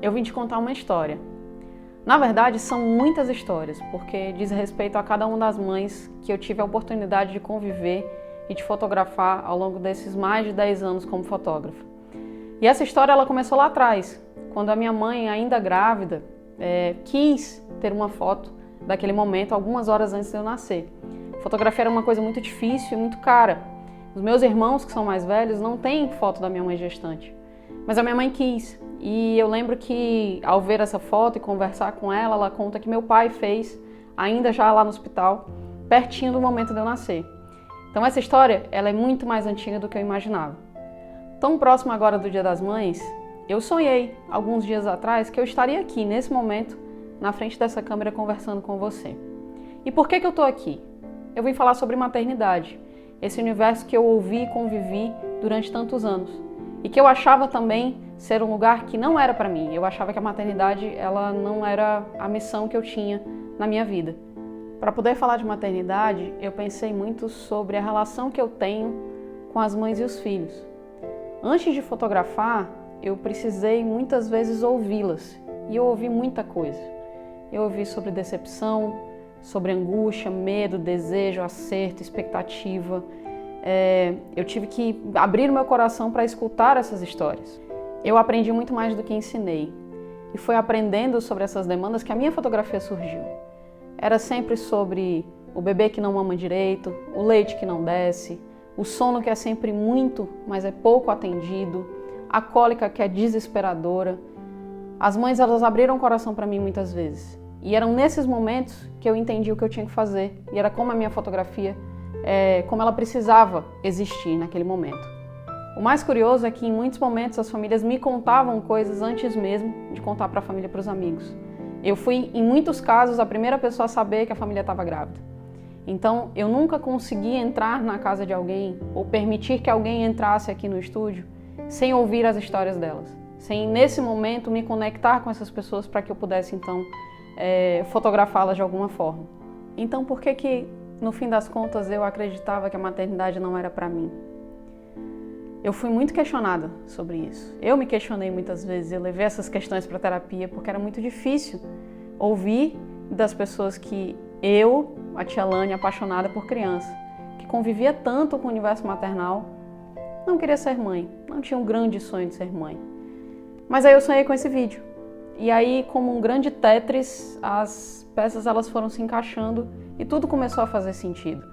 eu vim te contar uma história. Na verdade, são muitas histórias, porque diz respeito a cada uma das mães que eu tive a oportunidade de conviver e de fotografar ao longo desses mais de 10 anos como fotógrafa. E essa história ela começou lá atrás, quando a minha mãe, ainda grávida, quis ter uma foto daquele momento, algumas horas antes de eu nascer. Fotografia era uma coisa muito difícil e muito cara. Os meus irmãos, que são mais velhos, não têm foto da minha mãe gestante. Mas a minha mãe quis. E eu lembro que, ao ver essa foto e conversar com ela, ela conta que meu pai fez, ainda já lá no hospital, pertinho do momento de eu nascer. Então essa história, ela é muito mais antiga do que eu imaginava. Tão próximo agora do Dia das Mães, eu sonhei, alguns dias atrás, que eu estaria aqui, nesse momento, na frente dessa câmera, conversando com você. E por que eu estou aqui? Eu vim falar sobre maternidade, esse universo que eu ouvi e convivi durante tantos anos. E que eu achava também ser um lugar que não era para mim. Eu achava que a maternidade ela não era a missão que eu tinha na minha vida. Para poder falar de maternidade, eu pensei muito sobre a relação que eu tenho com as mães e os filhos. Antes de fotografar, eu precisei muitas vezes ouvi-las. E eu ouvi muita coisa. Eu ouvi sobre decepção, sobre angústia, medo, desejo, acerto, expectativa. Eu tive que abrir o meu coração para escutar essas histórias. Eu aprendi muito mais do que ensinei. E foi aprendendo sobre essas demandas que a minha fotografia surgiu. Era sempre sobre o bebê que não mama direito, o leite que não desce, o sono que é sempre muito, mas é pouco atendido, a cólica que é desesperadora. As mães, elas abriram o coração para mim muitas vezes. E eram nesses momentos que eu entendi o que eu tinha que fazer. E era como a minha fotografia, como ela precisava existir naquele momento. O mais curioso é que em muitos momentos as famílias me contavam coisas antes mesmo de contar para a família e para os amigos. Eu fui, em muitos casos, a primeira pessoa a saber que a família estava grávida. Então, eu nunca consegui entrar na casa de alguém ou permitir que alguém entrasse aqui no estúdio sem ouvir as histórias delas. Sem, nesse momento, me conectar com essas pessoas para que eu pudesse, então, fotografá-las de alguma forma. Então, por que, no fim das contas, eu acreditava que a maternidade não era para mim? Eu fui muito questionada sobre isso. Eu me questionei muitas vezes, eu levei essas questões para a terapia porque era muito difícil ouvir das pessoas que eu, a tia Lani, apaixonada por criança, que convivia tanto com o universo maternal, não queria ser mãe, não tinha um grande sonho de ser mãe. Mas aí eu sonhei com esse vídeo. E aí, como um grande Tetris, as peças elas foram se encaixando e tudo começou a fazer sentido.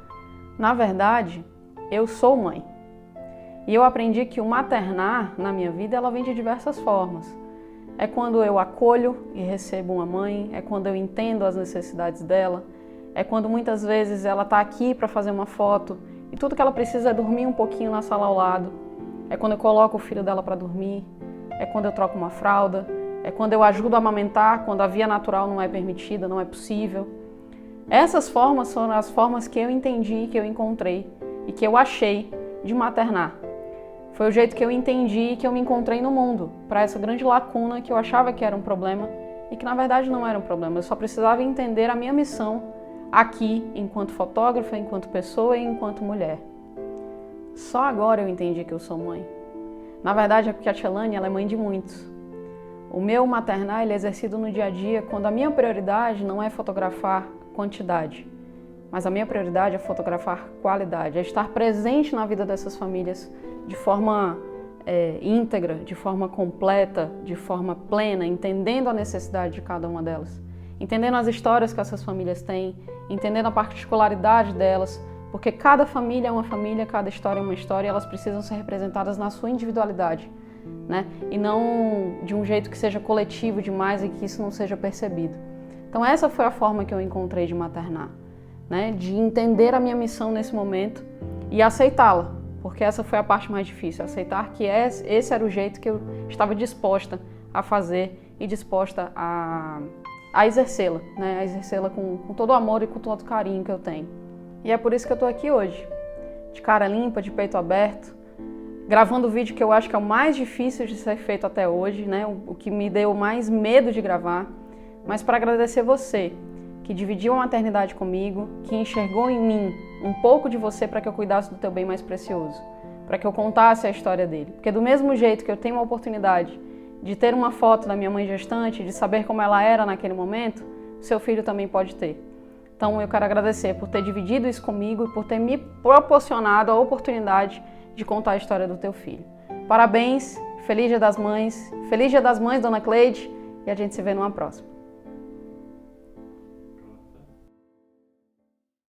Na verdade, eu sou mãe. E eu aprendi que o maternar na minha vida, ela vem de diversas formas. É quando eu acolho e recebo uma mãe, é quando eu entendo as necessidades dela, é quando muitas vezes ela está aqui para fazer uma foto e tudo que ela precisa é dormir um pouquinho na sala ao lado, é quando eu coloco o filho dela para dormir, é quando eu troco uma fralda, é quando eu ajudo a amamentar, quando a via natural não é permitida, não é possível. Essas formas foram as formas que eu entendi, que eu encontrei e que eu achei de maternar. Foi o jeito que eu entendi e que eu me encontrei no mundo, para essa grande lacuna que eu achava que era um problema e que na verdade não era um problema. Eu só precisava entender a minha missão aqui, enquanto fotógrafa, enquanto pessoa e enquanto mulher. Só agora eu entendi que eu sou mãe. Na verdade é porque a tia Lani, ela é mãe de muitos. O meu maternar ele é exercido no dia a dia quando a minha prioridade não é fotografar quantidade, mas a minha prioridade é fotografar qualidade, é estar presente na vida dessas famílias de forma íntegra, de forma completa, de forma plena, entendendo a necessidade de cada uma delas, entendendo as histórias que essas famílias têm, entendendo a particularidade delas, porque cada família é uma família, cada história é uma história e elas precisam ser representadas na sua individualidade, né? E não de um jeito que seja coletivo demais e que isso não seja percebido. Então essa foi a forma que eu encontrei de maternar, né? De entender a minha missão nesse momento e aceitá-la, porque essa foi a parte mais difícil, aceitar que esse era o jeito que eu estava disposta a fazer e disposta a exercê-la, né? A exercê-la com todo o amor e com todo o carinho que eu tenho. E é por isso que eu estou aqui hoje, de cara limpa, de peito aberto, gravando o vídeo que eu acho que é o mais difícil de ser feito até hoje, né? O que me deu mais medo de gravar, mas para agradecer você, que dividiu a maternidade comigo, que enxergou em mim um pouco de você para que eu cuidasse do teu bem mais precioso, para que eu contasse a história dele. Porque do mesmo jeito que eu tenho a oportunidade de ter uma foto da minha mãe gestante, de saber como ela era naquele momento, seu filho também pode ter. Então eu quero agradecer por ter dividido isso comigo e por ter me proporcionado a oportunidade de contar a história do teu filho. Parabéns, feliz Dia das Mães, Dona Cleide, e a gente se vê numa próxima.